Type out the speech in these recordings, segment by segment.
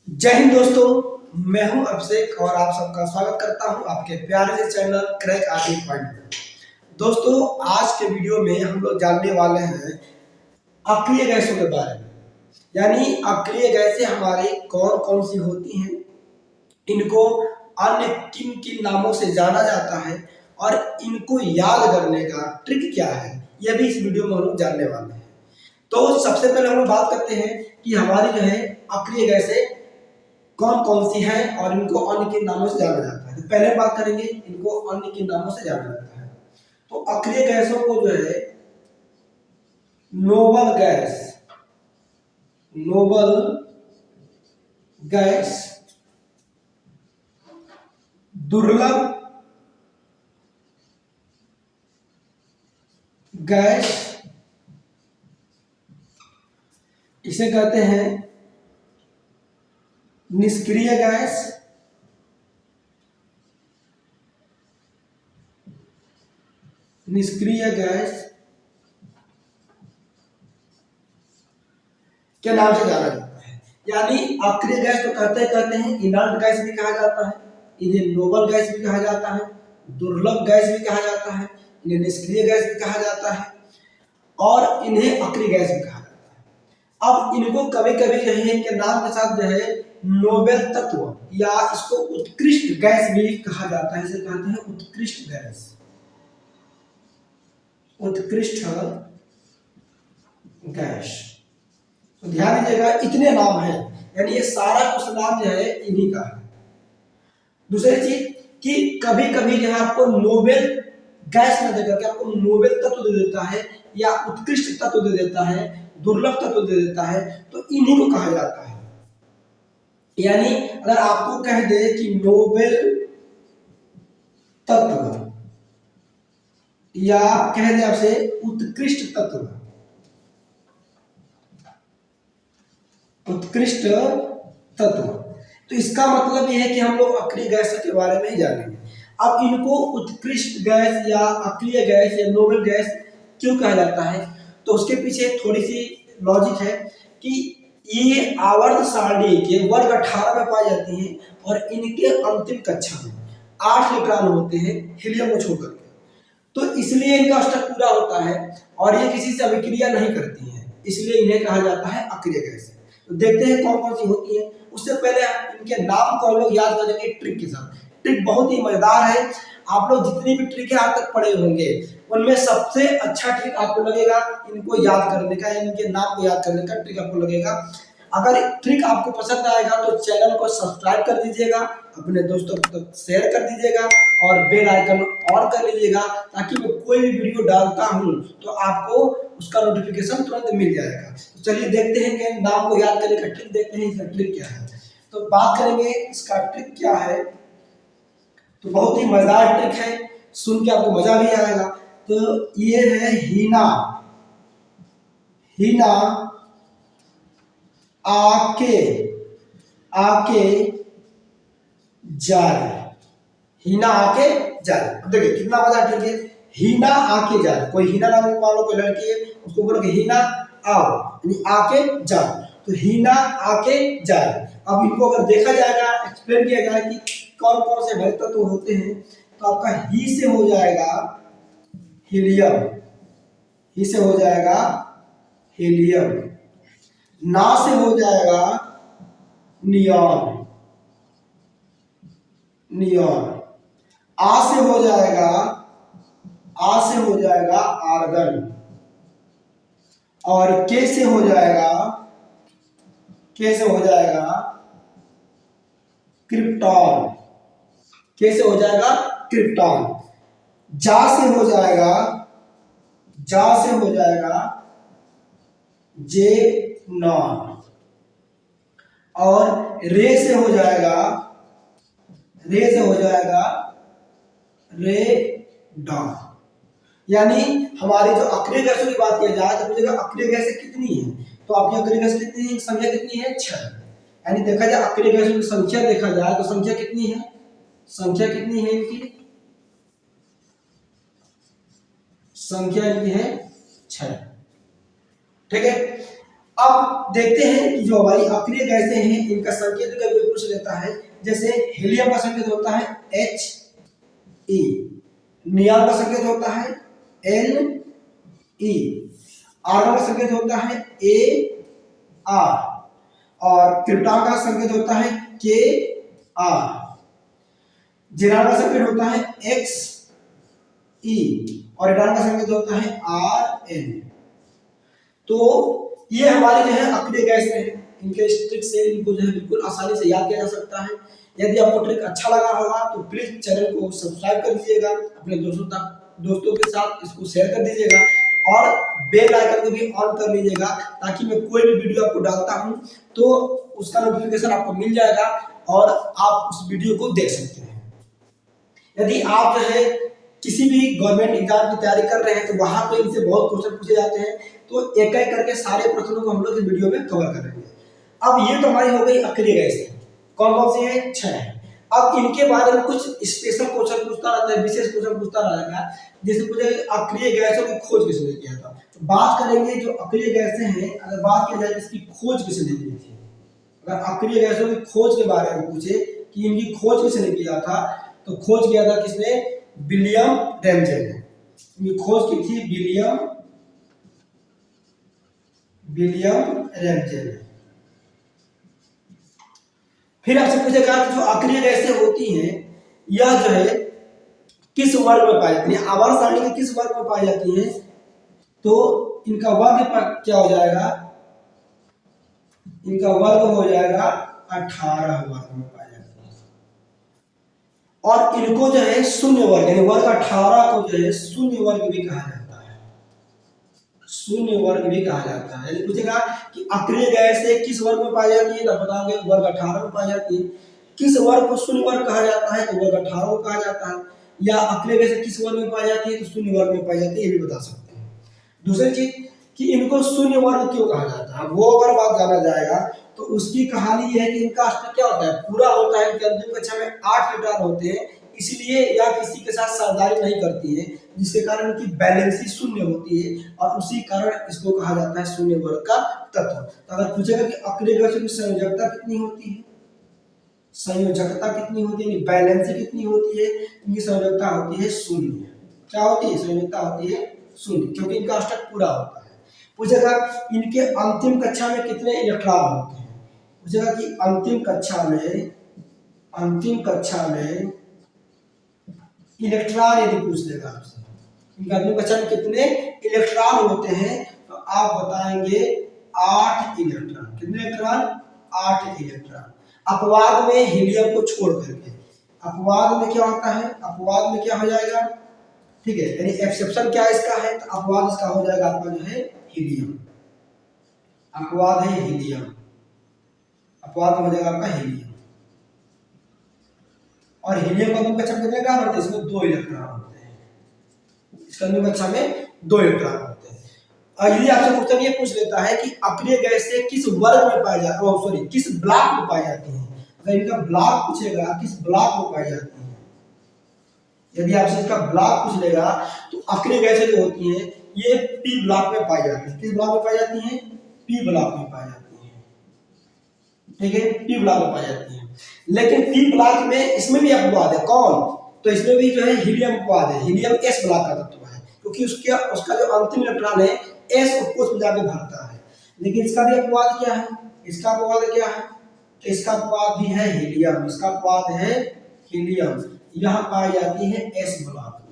जय हिंद दोस्तों, मैं हूं अभिषेक और आप सबका स्वागत करता हूं आपके प्यारे से चैनल क्रैक आरटी पॉइंट। दोस्तों, आज के वीडियो में हम लोग जानने वाले हैं अक्रिय गैसों के बारे में। यानी अक्रिय गैसें हमारी कौन कौन सी होती हैं, इनको अन्य किन किन नामों से जाना जाता है और इनको याद करने का ट्रिक क्या है, यह भी इस वीडियो में हम लोग जानने वाले हैं। तो सबसे पहले हम लोग बात करते हैं कि हमारी जो है अक्रिय गैसें कौन कौन सी हैं और इनको अन्य किन नामों से जाना जाता है। तो पहले बात करेंगे इनको अन्य किन नामों से जाना जाता है। तो अक्रिय गैसों को जो है नोबल गैस, दुर्लभ गैस, इसे कहते हैं निष्क्रिय गैस, के नाम से जाना जाता है। यानी अक्रिय गैस तो कहते हैं इनर्ट गैस भी कहा जाता है, इन्हें नोबल गैस भी कहा जाता है, दुर्लभ गैस भी कहा जाता है, इन्हें निष्क्रिय गैस भी कहा जाता है और इन्हें अक्रिय गैस भी कहा जाता है। अब इनको कभी कभी जो है इनके नाम के साथ जो है नोबेल तत्व या इसको उत्कृष्ट गैस भी कहा जाता है। इसे कहते हैं उत्कृष्ट गैस, उत्कृष्ट गैस। तो ध्यान दीजिएगा, इतने नाम हैं, यानी ये सारा कुछ नाम जो है इन्हीं का है। दूसरी चीज कि कभी कभी जो है आपको नोबेल गैस न देकर के आपको नोबेल तत्व दे देता है या उत्कृष्ट तत्व दे देता है, दुर्लभ तत्व दे देता है, तो इन्हीं को कहा जाता है। यानी अगर आपको कह दे कि नोबेल तत्व या कह दे आपसे उत्कृष्ट तत्व, तो इसका मतलब यह है कि हम लोग अक्रिय गैस के बारे में ही जानेंगे। अब इनको उत्कृष्ट गैस या अक्रिय गैस या नोबेल गैस क्यों कहा जाता है, तो उसके पीछे थोड़ी सी लॉजिक है कि ये आवर्त सारणी के वर्ग 18 में पाई जाती हैं और इनके अंतिम कक्षा में 8 इलेक्ट्रॉन होते हैं हीलियम को छोड़कर के, तो इसलिए इनका अष्टक पूरा होता है और ये किसी से अभिक्रिया नहीं करती हैं, इसलिए इन्हें कहा जाता है अक्रिय गैस। तो देखते हैं कौन कौन सी होती है। उससे पहले इनके नाम को हम लोग याद करेंगे ट्रिक के साथ। ट्रिक बहुत ही मजेदार है। आप लोग जितनी भी ट्रिक आज तक पढ़े होंगे उनमें सबसे अच्छा ट्रिक आपको लगेगा इनको याद करने का, इनके नाम को याद करने का ट्रिक आपको लगेगा। अगर ट्रिक आपको पसंद आएगा तो चैनल को सब्सक्राइब कर दीजिएगा, अपने दोस्तों को शेयर कर दीजिएगा और बेल आइकन ऑन कर लीजिएगा, ताकि मैं कोई भी वीडियो डालता हूं तो आपको उसका नोटिफिकेशन तुरंत मिल जाएगा। तो चलिए देखते हैं कि नाम को याद करने का ट्रिक, देखते हैं इसका ट्रिक क्या है। तो बात करेंगे इसका ट्रिक क्या है, तो बहुत ही मजेदार ट्रिक है, सुन के आपको मजा भी आएगा। तो ये है हीना आके जाए, हीना आके जाए। अब देखिए कितना मजा ट्रिक है, हीना आके जाए। कोई हीना नाम मान लो कोई लड़की है, उसको बोलो कि हीना आओ, यानी आके जाओ, तो हीना आके जाए। अब इनको अगर देखा जाएगा, एक्सप्लेन किया जाए कि कौन कौन से हरे तत्व होते हैं, तो आपका ही से हो जाएगा हीलियम, ना से हो जाएगा नियॉन, आ से हो जाएगा आर्गन, और के से हो जाएगा क्रिप्टॉन, जा से हो जाएगा जेनॉन, और रे से हो जाएगा रेडॉन। यानी हमारी जो अक्रिय गैसों की बात किया जाए तो पूछेगा अक्रिय गैसें कितनी है, तो आपकी अक्रिय गैस कितनी है, संख्या कितनी है, 6। यानी देखा जाए अक्रिय गैसों की संख्या देखा जाए तो संख्या कितनी है, इनकी संख्या इनकी है 6। ठीक है। अब देखते हैं कि जो हमारी अक्रिय गैसें हैं इनका संकेत का कोई पूछ लेता है। जैसे हीलियम का संकेत होता है H E, नियान का संकेत होता है N E, आर्गन का संकेत होता है A R, और क्रिप्टॉन का संकेत होता है K R, ज़ीनान का संकेत होता है X E, और रेडान का संकेत होता है R N। तो ये हमारी जो है अक्रिय गैस है, इनके ट्रिक से इनको जो है बिल्कुल आसानी से याद किया जा सकता है। यदि आपको ट्रिक अच्छा लगा होगा तो प्लीज चैनल को सब्सक्राइब कर दीजिएगा, अपने दोस्तों के साथ इसको शेयर कर दीजिएगा, और बेल आइकन को भी ऑन कर लीजिएगा, ताकि मैं कोई भी वीडियो आपको डालता हूं तो उसका नोटिफिकेशन आपको मिल जाएगा और आप उस वीडियो को देख सकते हैं। यदि आप जो है किसी भी गवर्नमेंट एग्जाम की तैयारी कर रहे हैं तो वहां पे इनसे बहुत क्वेश्चन पूछे जाते हैं, तो एक एक करके सारे प्रश्नों को हम लोग इस वीडियो में कवर करेंगे। अब ये तो हमारी हो गई अक्रिय गैस, कौन कौन सी है? 6 है। अब इनके बारे में कुछ स्पेशल क्वेश्चन पूछता रहता है, विशेष क्वेश्चन पूछता रहता है। जैसे पूछेगा अक्रिय गैसों की खोज किसने किया था, तो बात करेंगे जो अक्रिय गैसें हैं, अगर बात की जाए इसकी खोज किसने की थी। अगर अक्रिय गैसों की खोज के बारे में पूछे कि इनकी खोज किसने किया था, तो खोज किया था किसने? विलियम रैमजे ने। इनकी खोज की थी विलियम रैमजे ने। फिर आपसे पूछेगा कि जो अक्रिय गैसें होती हैं यह जो है किस वर्ग में पाई जाती है, आवर्त सारणी के किस वर्ग में पाई जाती है, तो इनका वर्ग क्या हो जाएगा? इनका वर्ग हो जाएगा 18 वर्ग में पाई जाती है। और इनको जो है शून्य वर्ग, यानी वर्ग 18 को जो है शून्य वर्ग भी कहा जाता है, शून्य वर्ग भी कहा जाता है। यानी पूछेगा कि अक्रिय गैसें किस वर्ग में पाई जाती है, तो बताओगे वर्ग 18 में पाई जाती है। किस वर्ग को शून्य वर्ग कहा जाता है, तो वर्ग 18 को कहा जाता है। या अक्रिय गैसें किस वर्ग में पाई जाती है, तो शून्य वर्ग में पाई जाती है, ये भी बता सकते हैं। दूसरी चीज कि इनको शून्य वर्ग क्यों कहा जाता है, वो अगर बात जाना जाएगा तो उसकी कहानी ये है कि इनका अष्टक क्या होता है, पूरा होता है। अंतिम कक्षा में 8 इलेक्ट्रॉन होते हैं, इसलिए या किसी के साथ साझेदारी नहीं करती है, जिसके कारण इनकी बैलेंसी शून्य होती है, और उसी कारण इसको कहा जाता है शून्य वर्ग का तत्व। तो अगर पूछेगा कि अक्रिय गैसों की संयोजकता कितनी होती है, संयोजकता कितनी होती है, बैलेंसी कितनी होती है, इनकी संयोजकता होती है शून्य। क्या होती है? संयोजकता होती है शून्य, क्योंकि इनका अष्टक पूरा होता है। पूछेगा इनके अंतिम कक्षा में कितने इलेक्ट्रॉन होते हैं, पूछेगा कि अंतिम कक्षा में इलेक्ट्रॉन यदि पूछ लेगा आपसे, इनके अंतिम कक्षा में कितने इलेक्ट्रॉन होते हैं, तो आप बताएंगे 8 इलेक्ट्रॉन। कितने इलेक्ट्रॉन? 8 इलेक्ट्रॉन। अपवाद में हीलियम को छोड़ करके, अपवाद में क्या होता है, अपवाद में क्या हो जाएगा, ठीक है, यानी एक्सेप्शन क्या इसका है, तो अपवाद इसका हो जाएगा आपका जो है हीलियम। अपवाद है हीलियम, अपवाद हो जाएगा आपका हीलियम। और हीलियम का अंतिम कक्षा में कितने इलेक्ट्रॉन होते हैं, इसमें 2 इलेक्ट्रॉन होते हैं, इसका अंतिम कक्षा में 2 इलेक्ट्रॉन होते हैं। और यदि आपसे क्वेश्चन ये पूछ लेता है कि अक्रिय गैसें किस वर्ग में पाई जाती है, सॉरी किस ब्लॉक में पाई जाती हैं, अगर इनका ब्लॉक पूछेगा किस ब्लॉक में पाई जाती है, यदि आपसे इसका ब्लॉक पूछ लेगा तो अक्रिय गैसें जो होती हैं ये पी ब्लॉक में पाई जाती है। किस ब्लॉक में पाई जाती है? पी ब्लॉक में पाई जाती है, ठीक है, पी ब्लॉक में पाई जाती है। लेकिन पी ब्लॉक में इसमें भी अपवाद है, कौन? तो इसमें भी जो है हीलियम अपवाद है। हीलियम एस ब्लॉक का तत्व है, क्योंकि उसका जो अंतिम इलेक्ट्रॉन है एस को उसमें जाके भरता है। लेकिन इसका भी अपवाद क्या है, इसका अपवाद क्या है, तो इसका अपवाद भी है हीलियम, इसका अपवाद है हीलियम, यहां पाई जाती है एस ब्लॉक में।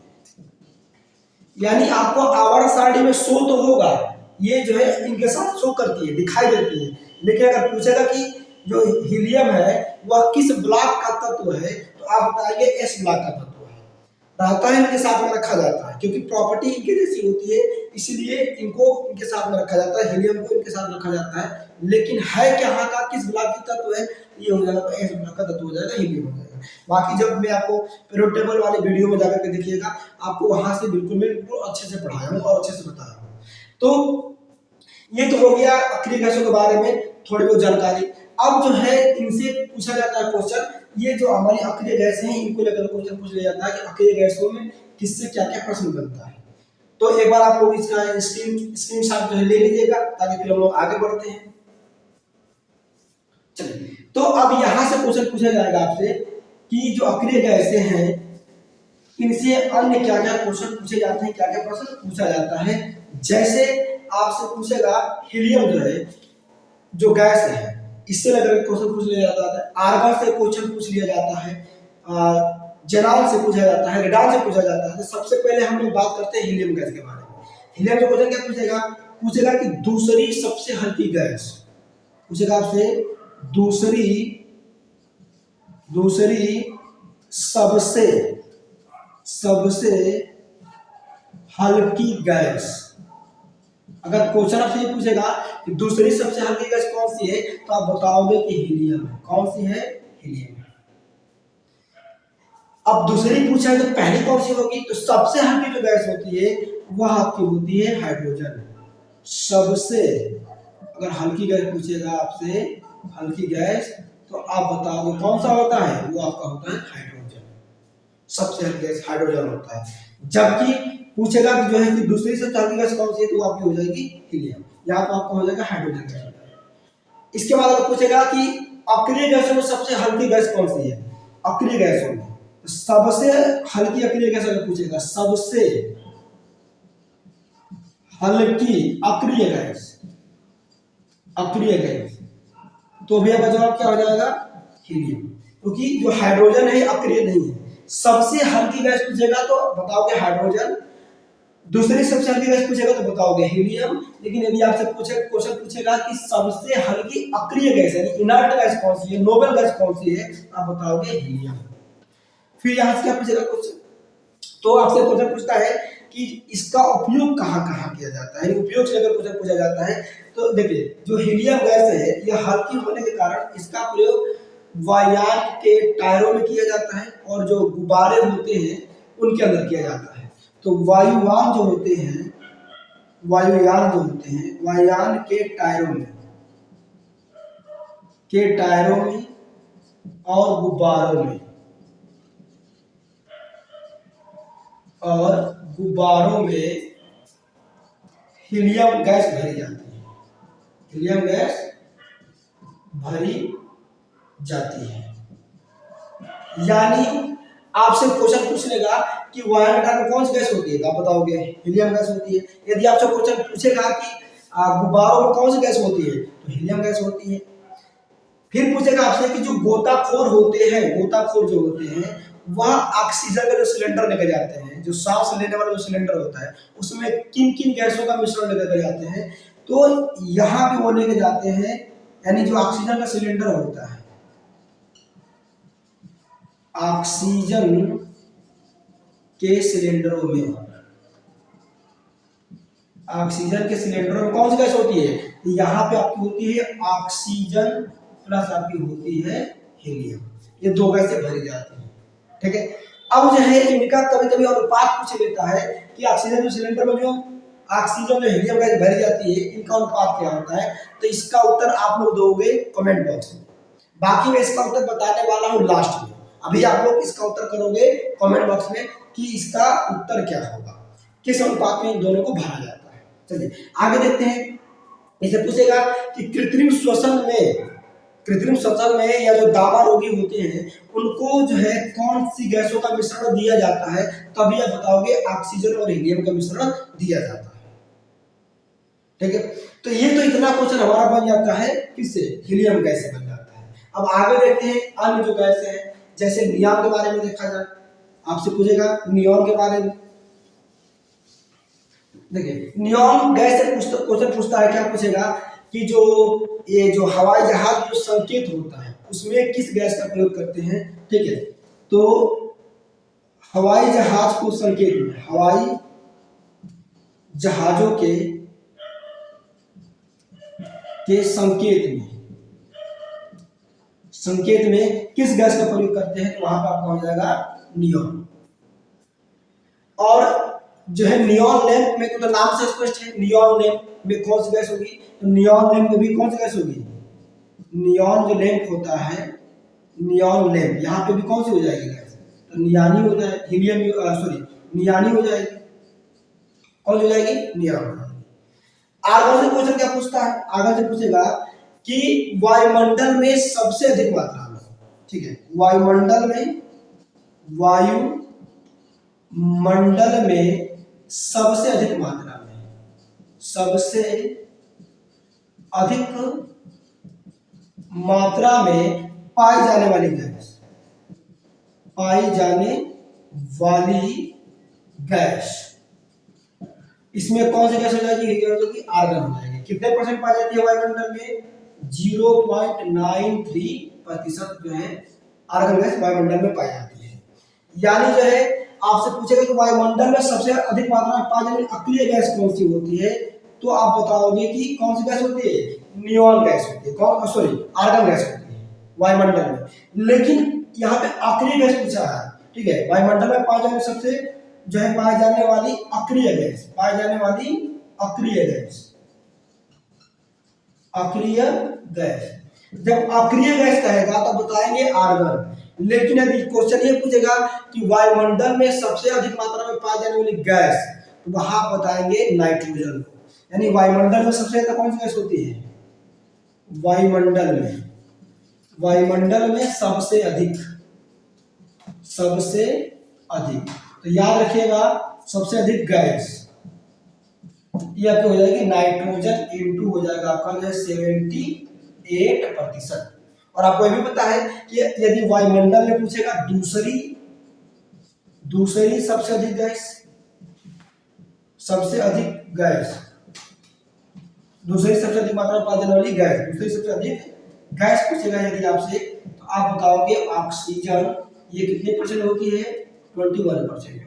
यानी आपको आवर्त सारणी में शो तो होगा, ये जो है इनके साथ शो करती है, दिखाई देती है। लेकिन अगर पूछेगा कि जो हीलियम है वह किस ब्लॉक का तत्व है, तो आप बताएंगे एस ब्लॉक का तत्व है। रहता है इनके साथ में रखा जाता है, क्योंकि प्रॉपर्टी इनके जैसी होती है, इसलिए इनको इनके साथ में रखा जाता है, हीलियम को इनके साथ रखा जाता है। लेकिन है क्या का किस ब्लॉक की तत्व है, ये हो जाएगा एस ब्लॉक का तत्व हो जाएगा, हीलियम हो जाएगा। बाकी जब मैं आपको पीरियोडिक टेबल वाले वीडियो में जाकर के देखिएगा, आपको वहां से बिल्कुल अच्छे से पढ़ाया हूँ और अच्छे से बताया हूँ। तो ये तो हो गया अक्रिय गैसों के बारे में थोड़ी बहुत जानकारी। अब जो है इनसे पूछा जाता है क्वेश्चन, ये जो हमारी अक्रिय गैस हैं इनको लेकर क्वेश्चन पूछ लिया जाता है कि अक्रिय गैसों में किससे क्या क्या प्रश्न बनता है। तो एक बार आप लोग इसका स्क्रीनशॉट जो है ले लीजिएगा, ताकि फिर हम लोग आगे बढ़ते हैं। चलिए, तो अब यहां से क्वेश्चन पूछा जाएगा आपसे कि जो अक्रिय गैसें हैं इनसे अन्य क्या क्या क्वेश्चन पूछे जाते हैं, क्या क्या प्रश्न पूछा जाता है। जैसे आपसे पूछेगा हीलियम जो है, जो गैस है, इससे लगकर क्वेश्चन पूछ लिया जाता है, आर्गन से क्वेश्चन पूछ लिया जाता है, जेनॉन से पूछा जाता है, रेडॉन से पूछा जाता है। तो सबसे पहले हम लोग बात करते हैं हीलियम गैस के बारे में। हीलियम जो क्वेश्चन क्या पूछेगा, पूछेगा कि दूसरी सबसे हल्की गैस, पूछेगा आपसे दूसरी सबसे हल्की गैस। अगर क्वेश्चन आपसे ये पूछेगा कि दूसरी सबसे हल्की गैस कौन सी है, तो आप बताओगे कि हीलियम है। कौन सी है? हीलियम है। अब दूसरी पूछा है तो पहली कौन सी होगी, तो सबसे हल्की जो गैस होती है वह आपकी होती है हाइड्रोजन। सबसे अगर हल्की गैस पूछेगा आपसे, हल्की गैस, तो आप बताओगे कौन सा होता है, वो आपका होता है हाइड्रोजन। सबसे हल्की गैस हाइड्रोजन होता है। जबकि पूछेगा कि जो है कि दूसरी सबसे हल्की गैस कौन सी है, तो आपकी हो जाएगी हीलियम, या तो आपका हो जाएगा हाइड्रोजन गैस। इसके बाद अगर पूछेगा कि अक्रिय गैसों में सबसे हल्की गैस कौन सी है, अक्रिय गैसों में सबसे हल्की अक्रिय गैस अगर पूछेगा, सबसे हल्की अक्रिय गैस, तो भी आपका जवाब क्या हो जाएगा, हीलियम। क्योंकि जो हाइड्रोजन है अक्रिय नहीं है। सबसे हल्की गैस पूछेगा तो बताओगे हाइड्रोजन, दूसरी सबसे हल्की गैस पूछेगा तो बताओगे हीलियम। लेकिन यदि आपसे क्वेश्चन पूछेगा कि सबसे हल्की अक्रिय गैस यानी इनर्ट गैस कौन सी है, नोबल गैस कौन सी है, आप बताओगे हीलियम। फिर यहां से क्या पूछेगा क्वेश्चन, तो आपसे क्वेश्चन पूछता है कि इसका उपयोग कहाँ कहाँ किया जाता है, उपयोग से अगर क्वेश्चन पूछा जाता है तो देखिए, जो हीलियम गैस है यह हल्की होने के कारण इसका प्रयोग वायुयान के टायरों में किया जाता है, और जो गुब्बारे होते हैं उनके अंदर किया जाता है। तो वायुयान जो होते हैं, वायुयान के टायरों में और गुब्बारों में हीलियम गैस भरी जाती है, हीलियम गैस भरी जाती है। यानी आपसे क्वेश्चन पूछ लेगा कि वायुयान के टायर में कौन सी गैस होती है, तो आप बताओगे हीलियम गैस होती है। यदि आपसे क्वेश्चन पूछेगा कि गुब्बारों में कौन सी गैस होती है, तो हीलियम गैस होती है। फिर पूछेगा आपसे कि जो गोताखोर जो होते हैं वह ऑक्सीजन का जो सिलेंडर लेकर जाते हैं, जो सांस लेने वाला जो सिलेंडर होता है उसमें किन किन गैसों का मिश्रण लेकर जाते हैं, तो यहाँ भी वो लेके जाते हैं, यानी जो ऑक्सीजन का सिलेंडर होता है, ऑक्सीजन के सिलेंडरों में कौन सी गैस होती है, यहाँ पे आपकी होती है ऑक्सीजन प्लस आपकी होती है हीलियम। ये दो गैसें भरी जाती हैं, ठीक है। अब जो है इनका कभी कभी अनुपात पूछ लेता है कि ऑक्सीजन जो सिलेंडर में जो ऑक्सीजन जो हीलियम गैस भरी जाती है इनका अनुपात क्या होता है, तो इसका उत्तर आप लोग दोगे कमेंट बॉक्स में। बाकी मैं इसका उत्तर बताने वाला हूँ लास्ट में। अभी आप लोग इसका उत्तर करोगे कमेंट बॉक्स में कि इसका उत्तर क्या होगा, किस अनुपात में इन दोनों को भरा जाता है। चलिए आगे देखते हैं। इसे पूछेगा कि कृत्रिम श्वसन में या जो दावा रोगी होते हैं उनको जो है कौन सी गैसों का मिश्रण दिया जाता है, तभी आप बताओगे ऑक्सीजन और हीलियम का मिश्रण दिया जाता है, ठीक है। तो ये तो इतना क्वेश्चन हमारा बन जाता है, किससे, हीलियम गैस से बन जाता है। अब आगे देखते हैं अन्य जो गैसें हैं, जैसे नियॉन के बारे में देखा जाए, आपसे पूछेगा नियॉन के बारे में। देखिए नियॉन गैस से क्वेश्चन पूछता है, क्या पूछेगा कि जो हवाई जहाज जो संकेत होता है उसमें किस गैस का प्रयोग करते हैं, ठीक है। तो हवाई जहाज को संकेत में, हवाई जहाजों के संकेत में किस गैस का प्रयोग करते हैं, तो वहां पर आपका हो जाएगा नियॉन। और जो है नियॉन लैंप में, तो नाम से स्पष्ट है नियॉन लैंप में कौन सी गैस होगी, तो नियॉन लैंप में भी कौन सी गैस होगी, नियॉन जो लैंप होता है, नियॉन लैंप, यहाँ पे भी कौन सी हो जाएगी गैस, तो नियानी हो जाएगी, हीलियम नियानी हो जाएगी। कौन हो जाएगी? नियॉन। आगे से क्वेश्चन क्या पूछता है? आगे से पूछेगा कि वायुमंडल में सबसे अधिक मात्रा में, ठीक है, वायुमंडल में सबसे अधिक मात्रा में, सबसे अधिक मात्रा में पाई जाने वाली गैस, इसमें कौन सी गैस हो जाएगी? आर्गन हो जाएगी। कितने परसेंट पाई जाती है वायुमंडल में? 0.93% जो है आर्गन गैस वायुमंडल में पाई जाती है। यानी जो है आपसे पूछेगा कि वायुमंडल में सबसे अधिक मात्रा में पाई जाने वाली अक्रिय गैस कौन सी होती है, तो आप बताओगे कि कौन सी गैस होती है? नियॉन गैस होती है। कौन? सॉरी, आर्गन गैस होती है वायुमंडल में। लेकिन यहाँ पे अक्रिय गैस पूछा है, ठीक है, वायुमंडल में पाई जाने सबसे जो है पाई जाने वाली अक्रिय गैस, पाई जाने वाली अक्रिय गैस, अक्रिय गैस। जब अक्रिय गैस कहेगा तो बताएंगे आर्गन। लेकिन यदि क्वेश्चन ये पूछेगा कि वायुमंडल में सबसे अधिक मात्रा में पाई जाने वाली गैस, तो वहां बताएंगे नाइट्रोजन को। यानी वायुमंडल में सबसे ज्यादा कौन सी गैस होती है? वायुमंडल में सबसे अधिक, तो याद रखिएगा सबसे अधिक गैस ये आपको हो जाएगी नाइट्रोजन, इंटू हो जाएगा आपका जो है 78%। और आपको ये भी पता है कि यदि वायुमंडल में पूछेगा दूसरी सबसे अधिक गैस, दूसरी सबसे अधिक मात्रा में पाई जाने वाली गैस, दूसरी सबसे अधिक गैस पूछेगा यदि आपसे, तो आप बताओगे ऑक्सीजन। ये कितने परसेंट होती है? 21% होती है।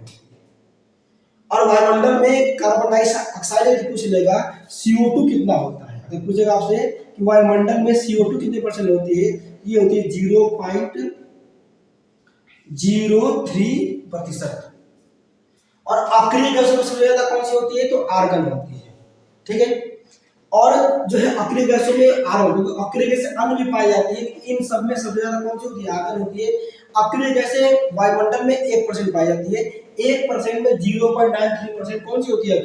और वायुमंडल में कार्बन डाइऑक्साइड यदि पूछ लेगा CO2 कितना होता है, अगर पूछेगा आपसे कि वायुमंडल में CO2 कितने परसेंट होती है, ये होती है 0.03%। और अक्रिय गैसों में सबसे ज्यादा कौन सी होती है? तो आर्गन होती है, ठीक है। और जो है अक्रिय गैसों में आर्गन, क्योंकि अक्रिय गैसें अन्य भी पाई जाती है, इन सब में सबसे ज्यादा कौन सी होती है? आर्गन होती है। अक्रिय गैसें वायुमंडल में 1% पाई जाती है, 1% में 0.93% कौन सी होती है?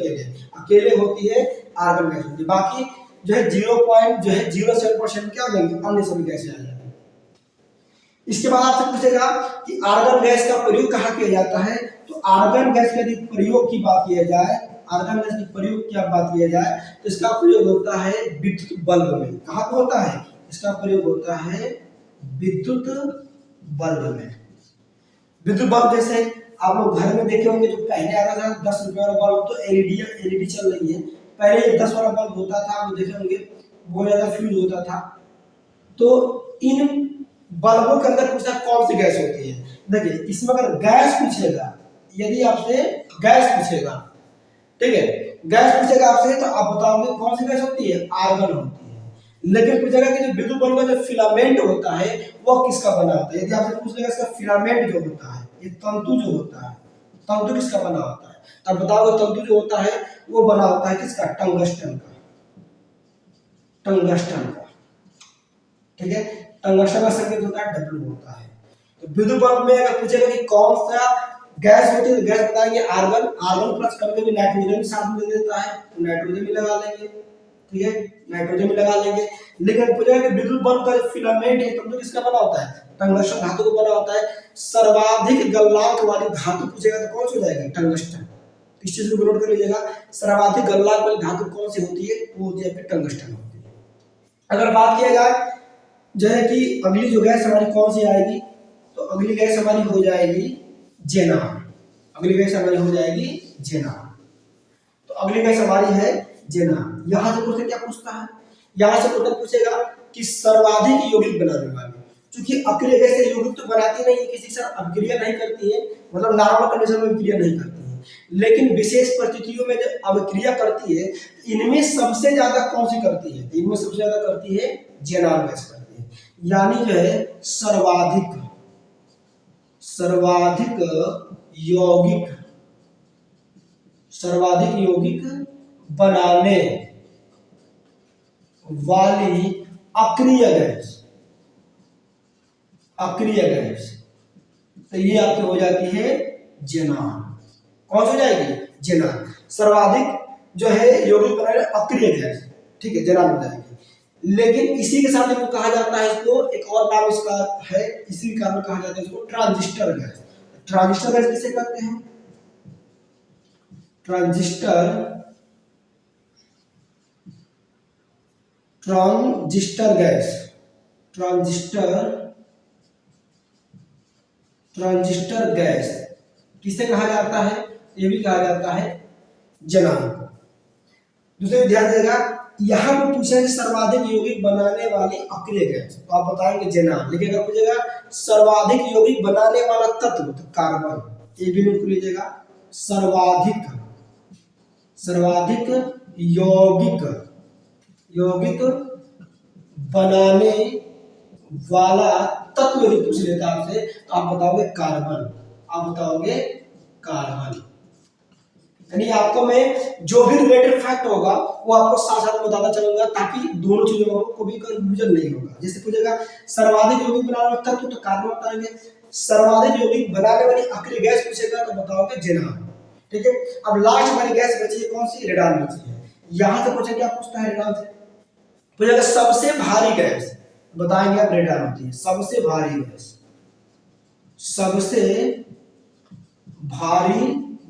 अकेले होती है आर्गन गैस होती है। बाकी जो है 0.07% क्या हो जाएंगे? अन्य सभी गैसें आ जाएंगी। इसके बाद आपसे पूछेगा कि आर्गन गैस का प्रयोग कहाँ किया जाता है, तो आर्गन गैस का यदि प्रयोग की बात किया जाए, आर्गन गैस की प्रयोग की बात किया जाए तो इसका प्रयोग होता है विद्युत बल्ब में। कहाँ पे होता है? इसका प्रयोग होता है विद्युत बल्ब में। विद्युत बल्ब जैसे आप लोग घर में देखे होंगे, जो पहले आता था 10 रुपए वाला बल्ब, तो एलईडी चल रही है। पहले 10 वाला बल्ब होता था, आप देखे होंगे बहुत ज्यादा फ्यूज होता था। तो इन बल्बों के अंदर पूछा कौन सी गैस होती है। देखिए इसमें अगर गैस पूछेगा, यदि आपसे गैस पूछेगा, ठीक है, गैस पूछेगा आपसे, तो आप बताओगे कौन सी गैस होती है? आर्गन होती है। लेकिन पूछेगा कि जो विद्युत बल्ब का जो फिलामेंट होता है वो किसका बना होता है, यदि आपसे पूछ लेगा इसका फिलामेंट जो होता है, ये तंतु जो होता है, तंतु किसका बना होता है, तब बताओगे तंतु जो होता है वो बना होता है किसका? टंगस्टन का, ठीक है। टंगस्टन का संकेत होता है W होता है। तो विद्युत बल्ब में अगर पूछेगा कि कौन सा गैस होती है, तो गैस बताएंगे आर्गन। आर्गन प्लस करके भी नाइट्रोजन भी साथ में दे देता है, तो नाइट्रोजन भी लगा लेंगे, ठीक है, नाइट्रोजन भी लगा लेंगे। लेकिन पूछेगा कि विद्युत बल्ब का जो फिलामेंट है तो किसका बना होता है? टंगस्टन धातु का बना होता है। सर्वाधिक गलनांक वाली धातु पूछेगा तो कौन सी हो जाएगी? टंगस्टन। इस चीज को नोट कर लीजिएगा, सर्वाधिक गलनांक वाली धातु कौन सी होती है? वो होती है टंगस्टन होती है। अगर बात किया जाए जो है कि अगली जो गैस हमारी कौन सी आएगी, तो अगली गैस हमारी हो जाएगी जेनान। अगली गैस हमारी हो जाएगी जेनान। तो अगली गैस हमारी है जेनान। यहां से क्वेश्चन क्या पूछता है? यहां से क्वेश्चन पूछेगा कि सर्वाधिक यौगिक बनाने वाली, क्योंकि अक्रिय गैस यौगिक तो बनाती नहीं है, किसी से अभिक्रिया नहीं करती है, मतलब नॉर्मल कंडीशन में अभिक्रिया नहीं करती है, लेकिन विशेष परिस्थितियों में जब अभिक्रिया करती है, इनमें सबसे ज्यादा कौन सी करती है? इनमें सबसे ज्यादा करती है जेनान गैस करती है। यानी जो है सर्वाधिक यौगिक बनाने वाली अक्रिय गैस, तो ये आपकी हो जाती है जेनान। कौन सी हो जाएगी? जेनान। सर्वाधिक जो है यौगिक बनाने अक्रिय गैस, ठीक है, जला हो जाएगी। लेकिन इसी के साथ इनको कहा जाता है, इसको एक और नाम इसका है, इसी के कारण कहा जाता है इसको ट्रांजिस्टर गैस। ट्रांजिस्टर गैस किसे कहते हैं? ट्रांजिस्टर गैस, ट्रांजिस्टर गैस किसे कहा जाता है? ये भी कहा जाता है जनांक। दूसरे ध्यान देगा, यहां पे पूछेंगे सर्वाधिक यौगिक बनाने वाली अक्रिय गैस, तो आप बताएंगे जनांक। लेकिन अगर पूछेगा सर्वाधिक यौगिक बनाने वाला तत्व, तो कार्बन, ये भी नोट कर लीजिएगा। सर्वाधिक यौगिक बनाने वाला तत्व यदि पूछ लेता आपसे, तो आप बताओगे कार्बन, यानी आपको मैं जो भी रिलेटेड फैक्ट होगा वो आपको साथ साथ बताता चलूंगा, ताकि दोनों चीजों को भी कंफ्यूजन नहीं होगा। जैसे पूछेगा सर्वाधिक यौगिक बनाने वाला तत्व, तो कार्बन बताएंगे। सर्वाधिक यौगिक बनाने वाली अक्रिय गैस पूछेगा तो बताओगे जेनान, ठीक है। अब लास्ट वाली गैस बची है कौन सी? रेडान बची है। यहां से पूछे क्या पूछता है रेडान से? पूछेगा सबसे भारी गैस, बताएंगे आप रेडान होती है सबसे भारी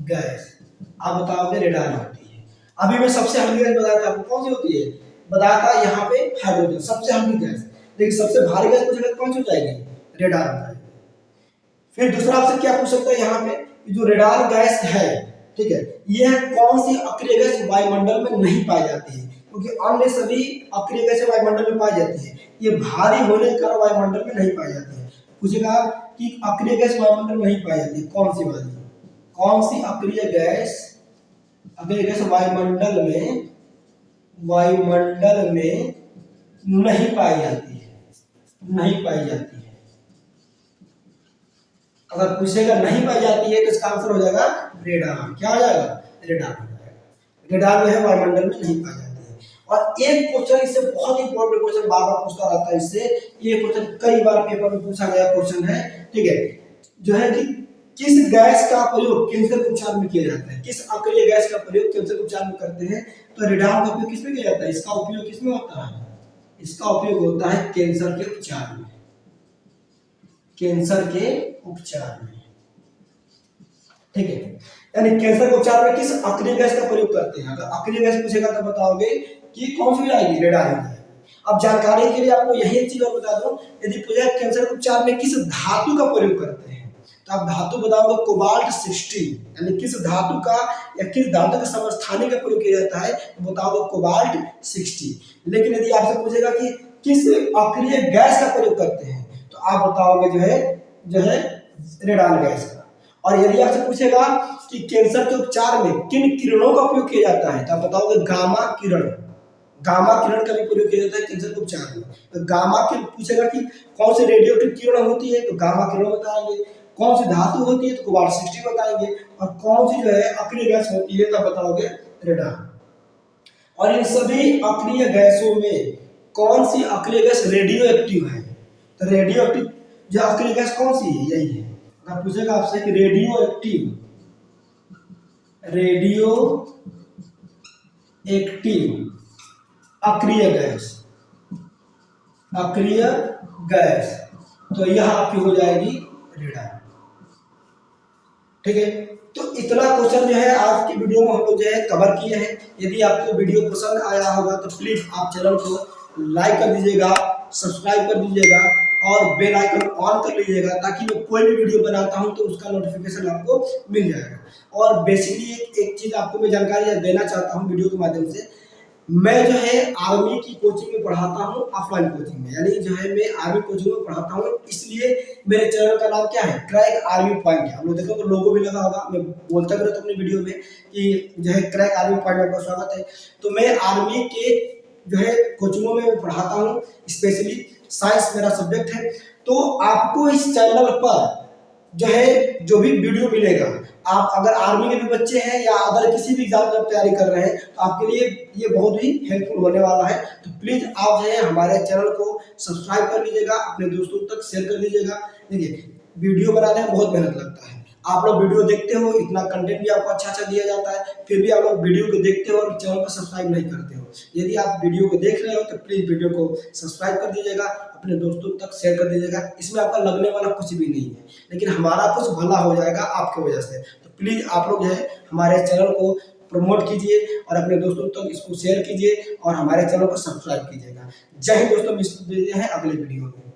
गैस, आप बताओगे रेडान होती है। अभी मैं सबसे हल्की गैस बताया था आपको, कौन सी होती है? बताया था यहाँ पे हाइड्रोजन, सबसे हल्की गैस। लेकिन सबसे भारी गैस पूछेगा कौन सी हो जाएगी? रेडान हो जाएगी। फिर दूसरा आपसे क्या पूछ सकता है यहाँ पे, जो रेडान गैस है, ठीक है, यह कौन सी अक्रिय गैस वायुमंडल में नहीं पाई जाती है? क्योंकि अन्य सभी अक्रिय गैसें वायुमंडल में पाई जाती है, ये भारी होने के कारण वायुमंडल में नहीं पाई जाती है। पूछेगा कि अक्रिय गैस वायुमंडल में नहीं पाई जाती है, कौन सी वाली? कौन सी अक्रिय गैस वायुमंडल में नहीं पाई जाती है? अगर पूछेगा नहीं पाई जाती है तो इसका आंसर हो जाएगा रेडान। क्या हो जाएगा? रेडान हो जाएगा। रेडान जो है वायुमंडल में नहीं पाई जाती है। और एक क्वेश्चन इससे बहुत इंपॉर्टेंट क्वेश्चन बार बार पूछता रहता है, इससे ये क्वेश्चन कई बार पेपर में पूछा गया क्वेश्चन है, ठीक है, जो है कि किस गैस का प्रयोग कैंसर के उपचार में किया जाता है? किस अक्रिय गैस का प्रयोग कैंसर के उपचार में करते हैं? तो रेडान का उपयोग किसमें किया जाता है? इसका उपयोग किसमें होता है? इसका उपयोग होता है कैंसर के उपचार में, ठीक है। यानी कैंसर के उपचार में किस अक्रिय गैस का प्रयोग करते हैं? अगर अक्रिय गैस पूछेगा तो बताओगे कि कौन सी आएगी? रेडान आएगी। अब जानकारी के लिए आपको यही एक चीज और बता दूं, यदि पूछेगा कैंसर के उपचार में किस धातु का प्रयोग करते हैं, तो आप धातु बताओगे कोबाल्ट 60, यानी किस धातु का या किस धातु के समस्थानिक का प्रयोग किया जाता है, तो बताओगे कोबाल्ट 60। लेकिन यदि आपसे पूछेगा कि किस अक्रिय गैस का प्रयोग करते हैं, तो आप बताओगे जो है रेडान गैस का। और यदि आपसे पूछेगा कि कैंसर के उपचार में किन किरणों का उपयोग किया जाता है, तो आप बताओगे गामा किरण का भी प्रयोग किया जाता है कैंसर के उपचार में। तो गामा किरण पूछेगा कि कौन सी रेडियोएक्टिव किरण होती है, तो गामा किरण बताएंगे। कौन सी धातु होती है, तो कोबाल्ट 60 बताएंगे। और कौन सी जो है अक्रिय गैस होती है, तो बताओगे रेडान। और इन सभी अक्रिय गैसों में कौन सी अक्रिय गैस रेडियो एक्टिव है? तो रेडियो एक्टिव जो अक्रिय गैस कौन सी है? यही है। अगर पूछेगा आपसे कि रेडियो एक्टिव अक्रिय गैस, तो यह आपकी हो जाएगी रेडान, ठीक है। तो इतना क्वेश्चन जो है आज की वीडियो में हम लोग जो है कवर किए हैं। यदि आपको वीडियो पसंद आया होगा तो प्लीज आप चैनल को लाइक कर दीजिएगा, सब्सक्राइब कर दीजिएगा और बेल आइकन ऑन कर लीजिएगा, ताकि मैं कोई भी वीडियो बनाता हूं तो उसका नोटिफिकेशन आपको मिल जाएगा। और बेसिकली एक चीज आपको मैं जानकारी देना चाहता हूं वीडियो के माध्यम से, मैं जो है आर्मी की कोचिंग में पढ़ाता हूं, ऑफलाइन कोचिंग में, यानी जो है मैं आर्मी कोचिंग में पढ़ाता हूं, इसलिए मेरे चैनल का नाम क्या है? Crack army point. हम लोग देखो तो लोगो भी लगा होगा, मैं बोलता भी रहता हूं अपनी वीडियो में कि जो है क्रैक आर्मी पॉइंट में आपका स्वागत है। तो मैं आर्मी के जो है कोचिंगों में पढ़ाता हूं, स्पेशली साइंस मेरा सब्जेक्ट है। तो आपको इस चैनल पर जो है जो भी वीडियो मिलेगा, आप अगर आर्मी के भी बच्चे हैं या अदर किसी भी एग्जाम की तैयारी कर रहे हैं, तो आपके लिए ये बहुत ही हेल्पफुल होने वाला है। तो प्लीज आप जो है हमारे चैनल को सब्सक्राइब कर लीजिएगा, अपने दोस्तों तक शेयर कर दीजिएगा। देखिए वीडियो बनाने में बहुत मेहनत लगता है, आप लोग वीडियो देखते हो, इतना कंटेंट भी आपको अच्छा अच्छा दिया जाता है, फिर भी आप लोग वीडियो को देखते हो और चैनल को सब्सक्राइब नहीं करते हो। यदि आप वीडियो को देख रहे हो तो प्लीज़ वीडियो को सब्सक्राइब कर दीजिएगा, अपने दोस्तों तक शेयर कर दीजिएगा। इसमें आपका लगने वाला कुछ भी नहीं है, लेकिन हमारा कुछ भला हो जाएगा आपकी वजह से। तो प्लीज़ आप लोग जो है हमारे चैनल को प्रमोट कीजिए और अपने दोस्तों तक इसको शेयर कीजिए और हमारे चैनल को सब्सक्राइब कीजिएगा। जय हिंद दोस्तों, मिलते हैं अगले वीडियो में।